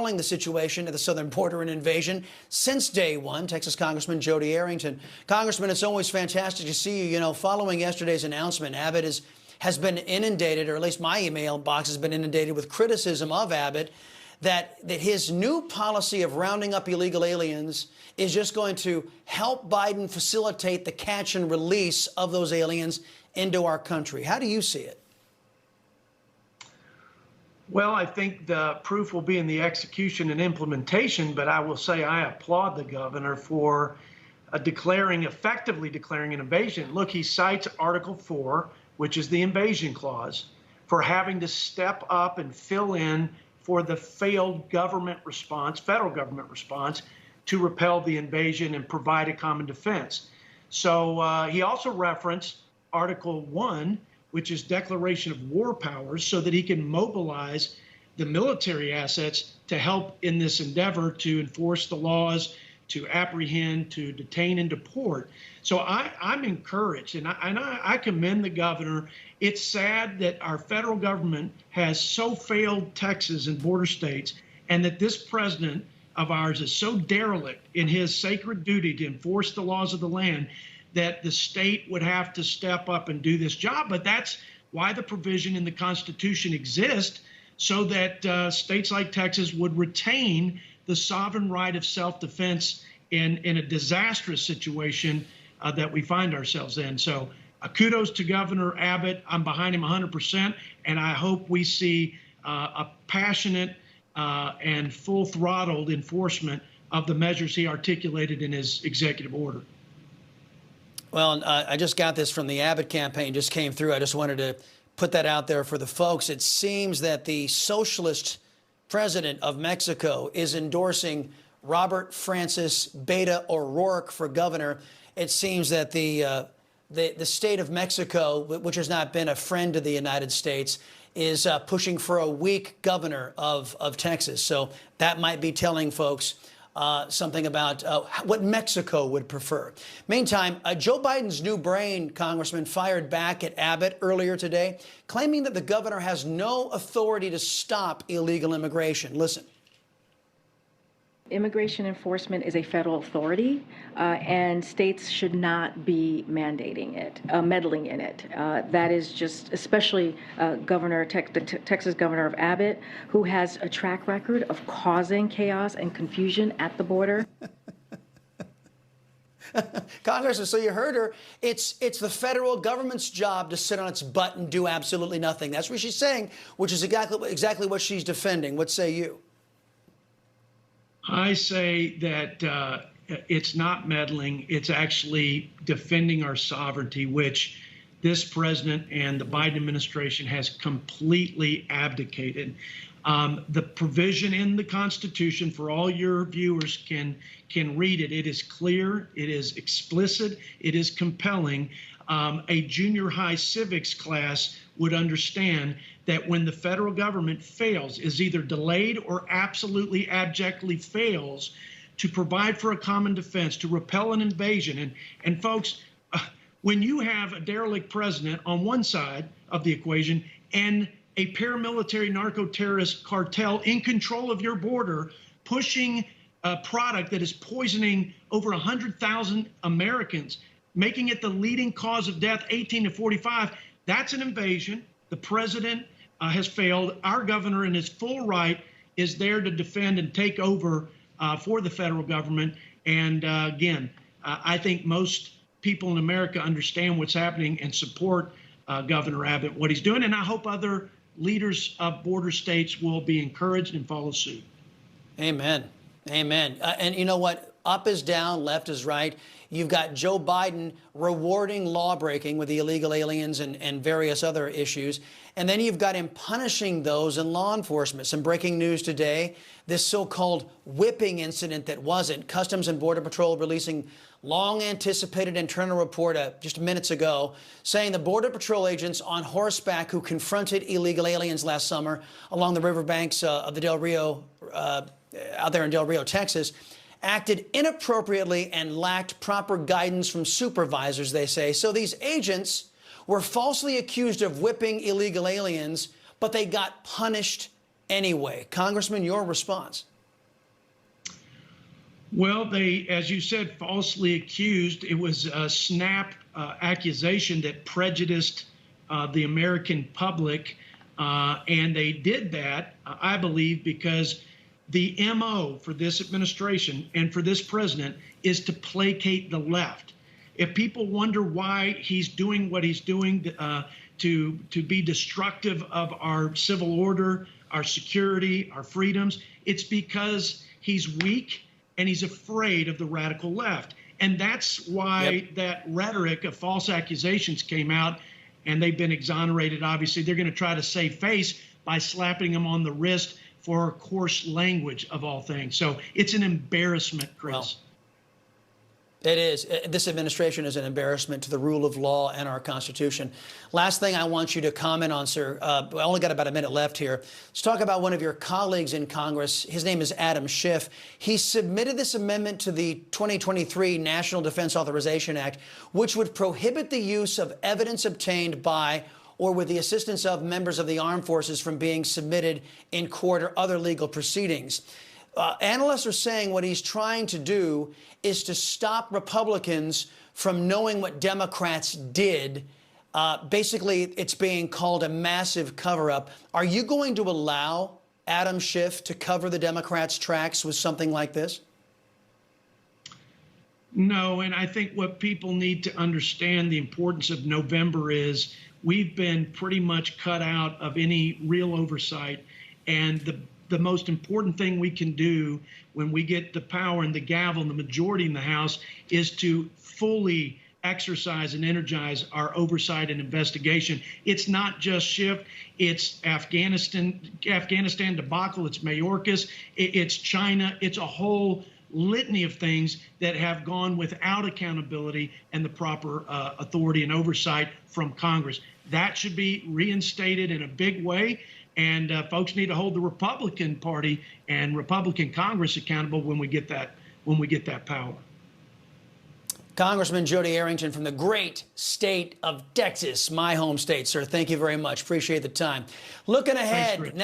calling the situation at the southern border an invasion since day one. Texas Congressman Jodey Arrington. Congressman, it's always fantastic to see you. You know, following yesterday's announcement, Abbott has been inundated, or at least my email box has been inundated with criticism of Abbott that his new policy of rounding up illegal aliens is just going to help Biden facilitate the catch and release of those aliens into our country. How do you see it? Well, I think the proof will be in the execution and implementation, but I will say I applaud the governor for effectively declaring an invasion. Look, he cites Article 4, which is the invasion clause, for having to step up and fill in for the failed government response, federal government response, to repel the invasion and provide a common defense. So he also referenced Article 1, which is declaration of war powers, so that he can mobilize the military assets to help in this endeavor to enforce the laws, to apprehend, to detain, and deport. So I'm encouraged, and I commend the governor. It's sad that our federal government has so failed Texas and border states, and that this president of ours is so derelict in his sacred duty to enforce the laws of the land that the state would have to step up and do this job. But that's why the provision in the Constitution exists, so that states like Texas would retain the sovereign right of self-defense in a disastrous situation that we find ourselves in. So kudos to Governor Abbott. I'm behind him 100%, and I hope we see a passionate and full-throttled enforcement of the measures he articulated in his executive order. Well, I just got this from the Abbott campaign, just came through. I just wanted to put that out there for the folks. It seems that the socialist president of Mexico is endorsing Robert Francis Beta O'Rourke for governor. It seems that the state of Mexico, which has not been a friend to the United States, is pushing for a weak governor of Texas. So that might be telling folks something about what Mexico would prefer. Meantime, Joe Biden's new brain, Congressman, fired back at Abbott earlier today, claiming that the governor has no authority to stop illegal immigration. Listen. Immigration enforcement is a federal authority, and states should not be mandating it, meddling in it. That is just, especially the Texas governor of Abbott, who has a track record of causing chaos and confusion at the border. Congressman, so you heard her. It's the federal government's job to sit on its butt and do absolutely nothing. That's what she's saying, which is exactly what she's defending. What say you? I say that it's not meddling. It's actually defending our sovereignty, which this president and the Biden administration has completely abdicated. The provision in the Constitution, for all your viewers can read it. It is clear. It is explicit. It is compelling. A junior high civics class would understand that when the federal government fails, is either delayed or absolutely abjectly fails to provide for a common defense, to repel an invasion. And folks, when you have a derelict president on one side of the equation and a paramilitary narco-terrorist cartel in control of your border, pushing a product that is poisoning over 100,000 Americans, making it the leading cause of death, 18 to 45, that's an invasion. The president has failed. Our governor, in his full right, is there to defend and take over for the federal government. And again, I think most people in America understand what's happening and support Governor Abbott, what he's doing. And I hope other leaders of border states will be encouraged and follow suit. Amen. Amen. And you know what? Up is down, left is right. You've got Joe Biden rewarding lawbreaking with the illegal aliens and various other issues. And then you've got him punishing those in law enforcement. Some breaking news today, this so-called whipping incident that wasn't. Customs and Border Patrol releasing long-anticipated internal report just minutes ago saying the Border Patrol agents on horseback who confronted illegal aliens last summer along the riverbanks of the Del Rio, out there in Del Rio, Texas, acted inappropriately and lacked proper guidance from supervisors, they say. So these agents were falsely accused of whipping illegal aliens, but they got punished anyway. Congressman, your response? Well, they, as you said, falsely accused. It was a snap accusation that prejudiced the American public. And they did that, I believe, because the MO for this administration and for this president is to placate the left. If people wonder why he's doing what he's doing to be destructive of our civil order, our security, our freedoms, it's because he's weak and he's afraid of the radical left. And that's why that rhetoric of false accusations came out, and they've been exonerated. Obviously, they're going to try to save face by slapping him on the wrist for coarse language, of all things. So it's an embarrassment, Chris. Well, it is. This administration is an embarrassment to the rule of law and our Constitution. Last thing I want you to comment on, sir. I only got about a minute left here. Let's talk about one of your colleagues in Congress. His name is Adam Schiff. He submitted this amendment to the 2023 National Defense Authorization Act, which would prohibit the use of evidence obtained by or with the assistance of members of the armed forces from being submitted in court or other legal proceedings. Analysts are saying what he's trying to do is to stop Republicans from knowing what Democrats did. Basically, it's being called a massive cover-up. Are you going to allow Adam Schiff to cover the Democrats' tracks with something like this? No, and I think what people need to understand the importance of November is we've been pretty much cut out of any real oversight, and the most important thing we can do when we get the power and the gavel and the majority in the House is to fully exercise and energize our oversight and investigation. It's not just Schiff, it's Afghanistan debacle, it's Mayorkas, it's China, it's a whole litany of things that have gone without accountability and the proper authority and oversight from Congress. That should be reinstated in a big way. And folks need to hold the Republican Party and Republican Congress accountable when we get that power. Congressman Jodey Arrington from the great state of Texas, my home state, sir. Thank you very much. Appreciate the time. Looking ahead. Thanks,